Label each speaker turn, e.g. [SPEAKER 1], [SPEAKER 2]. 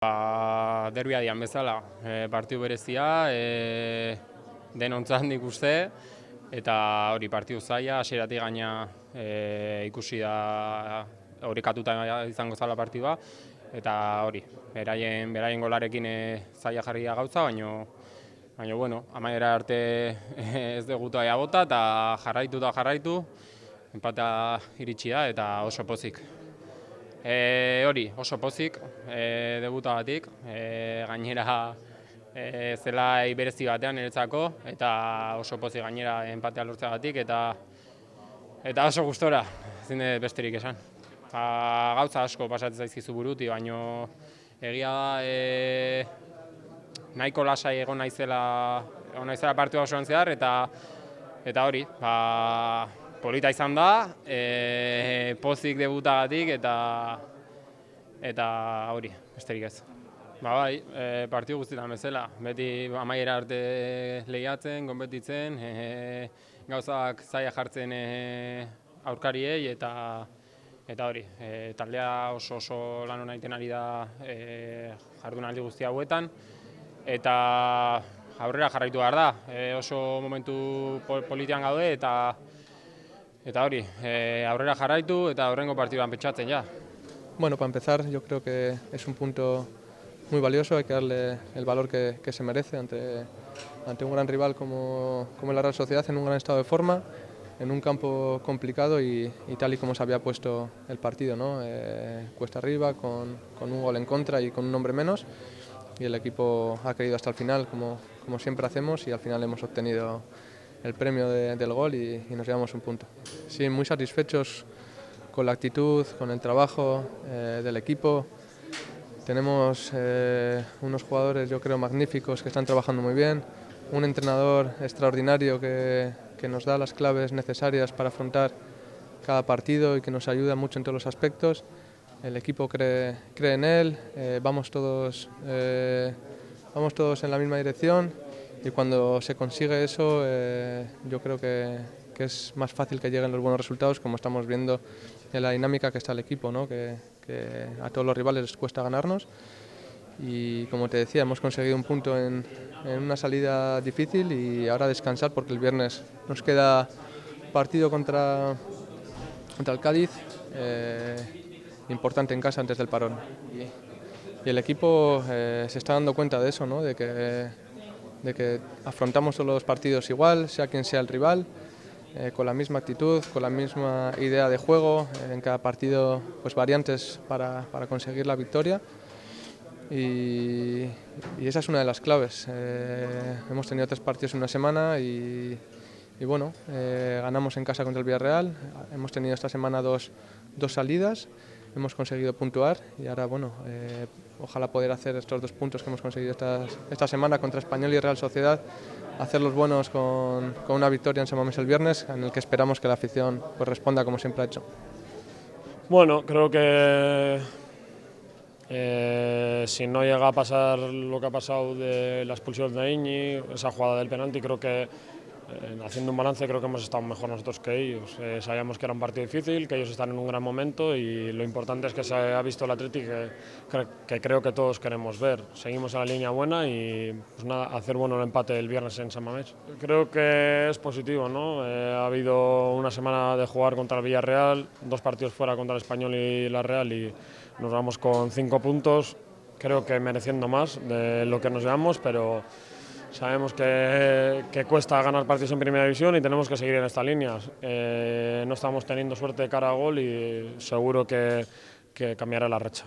[SPEAKER 1] Derbia dian bezala, partidu berezia, denontzat nik uste, eta hori partidu zaila, hasieratik gaina ikusi da orekatuta izango zala partidua, eta hori, beraien golarekin zaila jarri da gauza, baina bueno, amaiera arte ez dugu toaia bota, eta jarraitu, enpata iritsi da, eta oso pozik. Hori, oso pozik, debutagatik, gainera zelai berezi batean niretzako, eta oso pozik gainera enpatea lortzeagatik, eta oso gustora, ezin dut besterik esan. Gauza asko pasatzen zaizkizu burutik, baina egia da nahiko lasai egon naizela partida osoan zehar, eta hori, polita izan da, pozik debutagatik eta hori, besterik ez. Bai, partidu guztietan bezala, beti amaiera arte lehiatzen, konpetitzen, gauzak zaila jartzen aurkariei eta hori, taldea oso lan ona egiten ari da jardunaldi guzti hauetan, eta aurrera jarraitu behar da, oso momentu politean gaude eta hori, aurrera jarraitu eta aurrengo partiduan pentsatzen ja.
[SPEAKER 2] Bueno, para empezar, yo creo que es un punto muy valioso, hay que darle el valor que se merece ante un gran rival como la Real Sociedad, en un gran estado de forma, en un campo complicado y tal y como se había puesto el partido, ¿no? Cuesta arriba, con un gol en contra y con un hombre menos, y el equipo ha querido hasta el final, como siempre hacemos, y al final hemos obtenido el premio del gol y nos llevamos un punto. Sí, muy satisfechos con la actitud, con el trabajo del equipo. Tenemos unos jugadores, yo creo, magníficos que están trabajando muy bien, un entrenador extraordinario que nos da las claves necesarias para afrontar cada partido y que nos ayuda mucho en todos los aspectos. El equipo cree en él, vamos todos en la misma dirección. Y cuando se consigue eso, yo creo que es más fácil que lleguen los buenos resultados, como estamos viendo en la dinámica que está el equipo, ¿no? que a todos los rivales les cuesta ganarnos. Y como te decía, hemos conseguido un punto en una salida difícil y ahora descansar porque el viernes nos queda partido contra el Cádiz, importante en casa antes del parón. Y el equipo se está dando cuenta de eso, ¿no? de que afrontamos todos los partidos igual, sea quien sea el rival, con la misma actitud, con la misma idea de juego, en cada partido pues variantes para conseguir la victoria y esa es una de las claves. Hemos tenido 3 partidos en una semana y bueno, ganamos en casa contra el Villarreal, hemos tenido esta semana dos salidas, hemos conseguido puntuar y ahora bueno, ojalá poder hacer estos 2 puntos que hemos conseguido esta semana contra Español y Real Sociedad, hacerlos buenos con una victoria en San Mamés el viernes, en el que esperamos que la afición pues responda como siempre ha hecho.
[SPEAKER 3] Bueno, creo que si no llega a pasar lo que ha pasado de la expulsión de Iñi, esa jugada del penalti, creo que haciendo un balance creo que hemos estado mejor nosotros que ellos. Sabíamos que era un partido difícil, que ellos están en un gran momento y lo importante es que se ha visto el Athletic que creo que todos queremos ver. Seguimos en la línea buena y pues nada, hacer bueno el empate el viernes en San Mamés. Creo que es positivo, ¿no? Ha habido una semana de jugar contra el Villarreal, 2 partidos fuera contra el Español y la Real y nos vamos con 5 puntos, creo que mereciendo más de lo que nos llevamos, pero sabemos que cuesta ganar partidos en primera división y tenemos que seguir en esta línea. No estamos teniendo suerte de cara a gol y seguro que cambiará la racha.